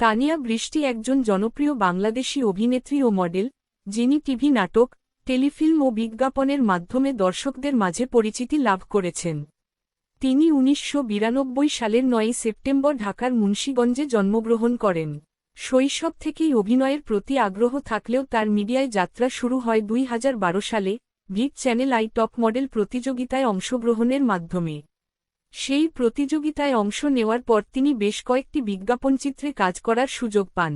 তানিয়া বৃষ্টি একজন জনপ্রিয় বাংলাদেশী অভিনেত্রী ও মডেল, যিনি টিভি নাটক, টেলিফিল্ম ও বিজ্ঞাপনের মাধ্যমে দর্শকদের মাঝে পরিচিতি লাভ করেছেন। তিনি ১৯৯২ সালের ৯ সেপ্টেম্বর ঢাকার মুন্সিগঞ্জে জন্মগ্রহণ করেন। শৈশব থেকেই অভিনয়ের প্রতি আগ্রহ থাকলেও তার মিডিয়ায় যাত্রা শুরু হয় ২০১২ সালে ভিট চ্যানেল আই টপ মডেল প্রতিযোগিতায় অংশগ্রহণের মাধ্যমে। সেই প্রতিযোগিতায় অংশ নেওয়ার পর তিনি বেশ কয়েকটি বিজ্ঞাপনচিত্রে কাজ করার সুযোগ পান।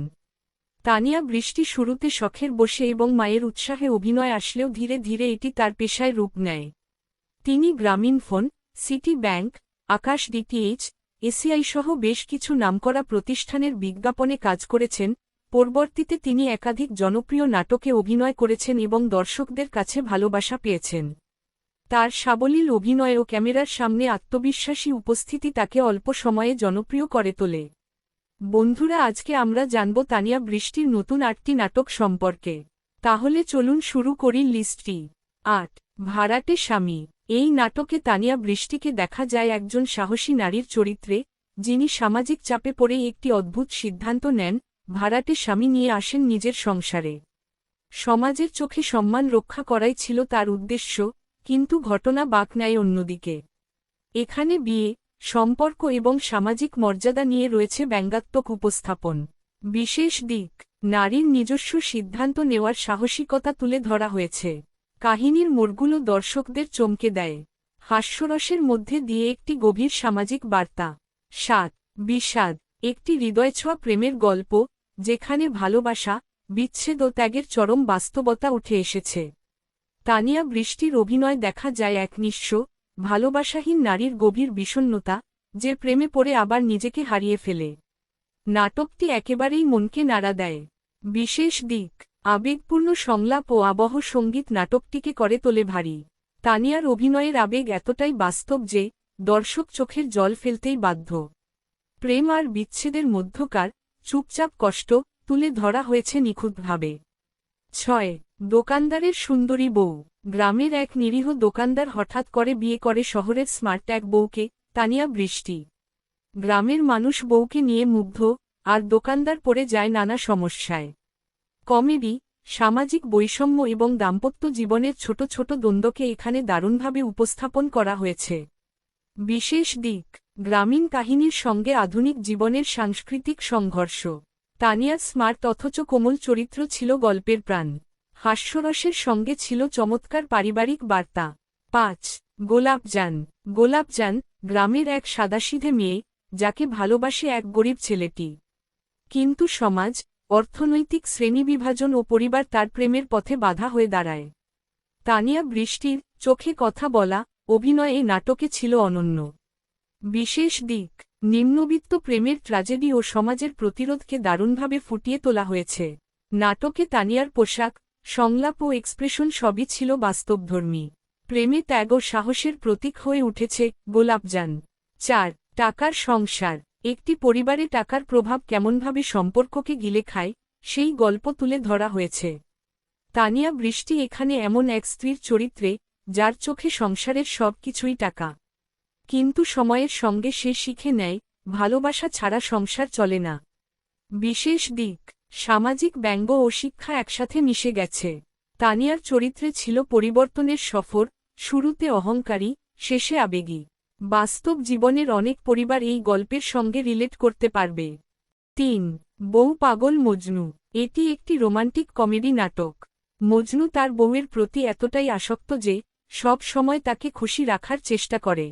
তানিয়া বৃষ্টি শুরুতে শখের বশে এবং মায়ের উৎসাহে অভিনয় আসলেও ধীরে ধীরে এটি তার পেশায় রূপ নেয়। তিনি গ্রামীণফোন, সিটি ব্যাংক, আকাশ ডিটিএইচ, এসিআই সহ বেশ কিছু নামকরা প্রতিষ্ঠানের বিজ্ঞাপনে কাজ করেছেন। পরবর্তীতে তিনি একাধিক জনপ্রিয় নাটকে অভিনয় করেছেন এবং দর্শকদের কাছে ভালোবাসা পেয়েছেন। তার সাবলীল অভিনয় ও ক্যামেরার সামনে আত্মবিশ্বাসী উপস্থিতি তাকে অল্প সময়ে জনপ্রিয় করে তোলে। বন্ধুরা, আজকে আমরা জানব তানিয়া বৃষ্টির নতুন ৮টি নাটক সম্পর্কে। তাহলে চলুন শুরু করি লিস্টটি। ৮. ভাড়াটে স্বামী। এই নাটকে তানিয়া বৃষ্টিকে দেখা যায় একজন সাহসী নারীর চরিত্রে, যিনি সামাজিক চাপে পড়ে একটি অদ্ভুত সিদ্ধান্ত নেন, ভাড়াটে স্বামী নিয়ে আসেন নিজের সংসারে। সমাজের চোখে সম্মান রক্ষা করাই ছিল তার উদ্দেশ্য, কিন্তু ঘটনা বাঁক নেয় অন্যদিকে। এখানে বিয়ে, সম্পর্ক এবং সামাজিক মর্যাদা নিয়ে রয়েছে ব্যঙ্গাত্মক উপস্থাপন। বিশেষ দিক: নারীর নিজস্ব সিদ্ধান্ত নেওয়ার সাহসিকতা তুলে ধরা হয়েছে। কাহিনীর মোড়গুলো দর্শকদের চমকে দেয়। হাস্যরসের মধ্যে দিয়ে একটি গভীর সামাজিক বার্তা। ৭. বিষাদ। একটি হৃদয়ছোঁয়া প্রেমের গল্প, যেখানে ভালোবাসা, বিচ্ছেদ ও ত্যাগের চরম বাস্তবতা উঠে এসেছে। তানিয়া বৃষ্টির অভিনয় দেখা যায় এক নিঃস্ব, ভালোবাসাহীন নারীর গভীর বিষণ্ণতা, যে প্রেমে পড়ে আবার নিজেকে হারিয়ে ফেলে। নাটকটি একেবারেই মনকে নাড়া দেয়। বিশেষ দিক: আবেগপূর্ণ সংলাপ ও আবহ সঙ্গীত নাটকটিকে করে তোলে ভারী। তানিয়ার অভিনয়ের আবেগ এতটাই বাস্তব যে দর্শক চোখের জল ফেলতেই বাধ্য। প্রেম আর বিচ্ছেদের মধ্যকার চুপচাপ কষ্ট তুলে ধরা হয়েছে নিখুঁতভাবে। ৬. দোকানদারের সুন্দরী বউ। গ্রামের এক নিরীহ দোকানদার হঠাৎ করে বিয়ে করে শহরের স্মার্ট এক বউকে, তানিয়া বৃষ্টি। গ্রামের মানুষ বউকে নিয়ে মুগ্ধ, আর দোকানদার পড়ে যায় নানা সমস্যায়। কমেডি, সামাজিক বৈষম্য এবং দাম্পত্য জীবনের ছোট ছোট দ্বন্দ্বকে এখানে দারুণভাবে উপস্থাপন করা হয়েছে। বিশেষ দিক: গ্রামীণ কাহিনীর সঙ্গে আধুনিক জীবনের সাংস্কৃতিক সংঘর্ষ। তানিয়ার স্মার্ট অথচ কোমল চরিত্র ছিল গল্পের প্রাণ। হাস্যরসের সঙ্গে ছিল চমৎকার পারিবারিক বার্তা। ৫. গোলাপজান। গোলাপজান, গ্রামের এক সাদাসিধে মেয়ে, যাকে ভালোবাসে এক গরিব ছেলেটি। কিন্তু সমাজ, অর্থনৈতিক শ্রেণীবিভাজন ও পরিবার তার প্রেমের পথে বাধা হয়ে দাঁড়ায়। তানিয়া বৃষ্টির চোখে কথা বলা অভিনয় এই নাটকে ছিল অনন্য। বিশেষ দিক: নিম্নবিত্ত প্রেমের ট্র্যাজেডি ও সমাজের প্রতিরোধকে দারুণভাবে ফুটিয়ে তোলা হয়েছে। নাটকে তানিয়ার পোশাক, সংলাপ ও এক্সপ্রেশন সবই ছিল বাস্তবধর্মী। প্রেমে ত্যাগ ও সাহসের প্রতীক হয়ে উঠেছে গোলাপজান। ৪. টাকার সংসার। একটি পরিবারে টাকার প্রভাব কেমনভাবে সম্পর্ককে গিলে খায়, সেই গল্প তুলে ধরা হয়েছে। তানিয়া বৃষ্টি এখানে এমন এক স্ত্রীর চরিত্রে, যার চোখে সংসারের সব কিছুই টাকা। কিন্তু সময়ের সঙ্গে সে শিখে নেয়, ভালোবাসা ছাড়া সংসার চলে না। বিশেষ দিক: সামাজিক ব্যঙ্গ ও শিক্ষা একসাথে মিশে গেছে। তানিয়ার চরিত্রে ছিল পরিবর্তনের সফর, শুরুতে অহংকারী, শেষে আবেগী। বাস্তব জীবনের অনেক পরিবার এই গল্পের সঙ্গে রিলেট করতে পারবে। ৩. বউ পাগল মজনু। এটি একটি রোমান্টিক কমেডি নাটক। মজনু তার বউয়ের প্রতি এতটাই আসক্ত যে সব সময় তাকে খুশি রাখার চেষ্টা করে।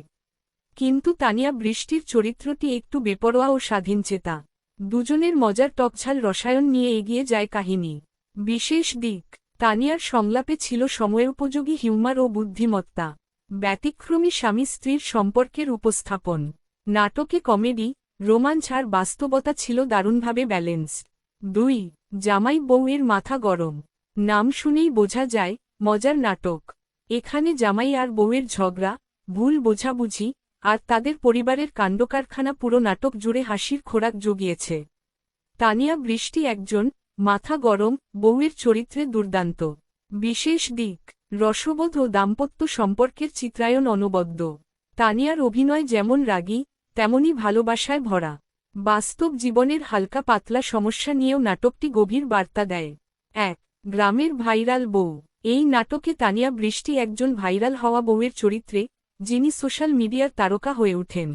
কিন্তু তানিয়া বৃষ্টির চরিত্রটি একটু বেপরোয়া ও স্বাধীনচেতা। দুজনের মজার টকঝাল রসায়ন নিয়ে এগিয়ে যায় কাহিনী। বিশেষ দিক: তানিয়ার সংলাপে ছিল সময়োপযোগী হিউমার ও বুদ্ধিমত্তা। ব্যতিক্রমী স্বামী স্ত্রীর সম্পর্কের উপস্থাপন। নাটকে কমেডি, রোমাঞ্চ আর বাস্তবতা ছিল দারুণভাবে ব্যালেন্সড। ২. জামাই বউয়ের মাথা গরম। নাম শুনেই বোঝা যায়, মজার নাটক। এখানে জামাই আর বউয়ের ঝগড়া, ভুল বোঝাবুঝি, আর তাদের পরিবারের কাণ্ডকারখানা পুরো নাটক জুড়ে হাসির খোরাক জুগিয়েছে। তানিয়া বৃষ্টি একজন মাথা গরম বউয়ের চরিত্রে দুর্দান্ত। বিশেষ দিক: রসবোধ ও দাম্পত্য সম্পর্কের চিত্রায়ন অনবদ্য। তানিয়ার অভিনয় যেমন রাগী, তেমনি ভালোবাসায় ভরা। বাস্তব জীবনের হালকা পাতলা সমস্যা নিয়েও নাটকটি গভীর বার্তা দেয়। ১. গ্রামের ভাইরাল বউ। এই নাটকে তানিয়া বৃষ্টি একজন ভাইরাল হওয়া বউয়ের চরিত্রে, যিনি সোশ্যাল মিডিয়ার তারকা হয়ে ওঠেন।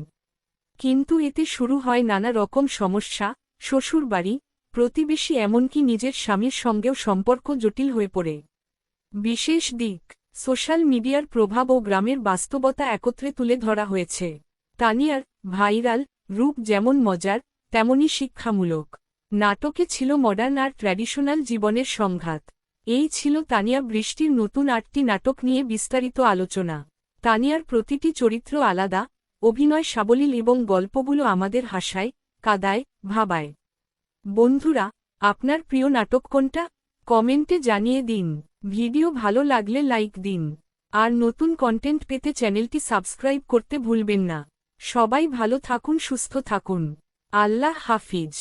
কিন্তু এতে শুরু হয় নানা রকম সমস্যা, শ্বশুরবাড়ি, প্রতিবেশী এমনকি নিজের স্বামীর সঙ্গেও সম্পর্ক জটিল হয়ে পড়ে। বিশেষ দিক: সোশ্যাল মিডিয়ার প্রভাব ও গ্রামের বাস্তবতা একত্রে তুলে ধরা হয়েছে। তানিয়ার ভাইরাল রূপ যেমন মজার, তেমনি শিক্ষামূলক। নাটকে ছিল মডার্ন আর ট্র্যাডিশনাল জীবনের সংঘাত। এই ছিল তানিয়া বৃষ্টির নতুন ৮টি নাটক নিয়ে বিস্তারিত আলোচনা। তানিয়ার প্রতিটি চরিত্র আলাদা, অভিনয় সাবলীল এবং গল্পগুলো আমাদের হাসায়, কাঁদায়, ভাবায়। বন্ধুরা, আপনার প্রিয় নাটক কোনটা? কমেন্টে জানিয়ে দিন। ভিডিও ভালো লাগলে লাইক দিন। আর নতুন কন্টেন্ট পেতে চ্যানেলটি সাবস্ক্রাইব করতে ভুলবেন না। সবাই ভালো থাকুন, সুস্থ থাকুন। আল্লাহ হাফিজ।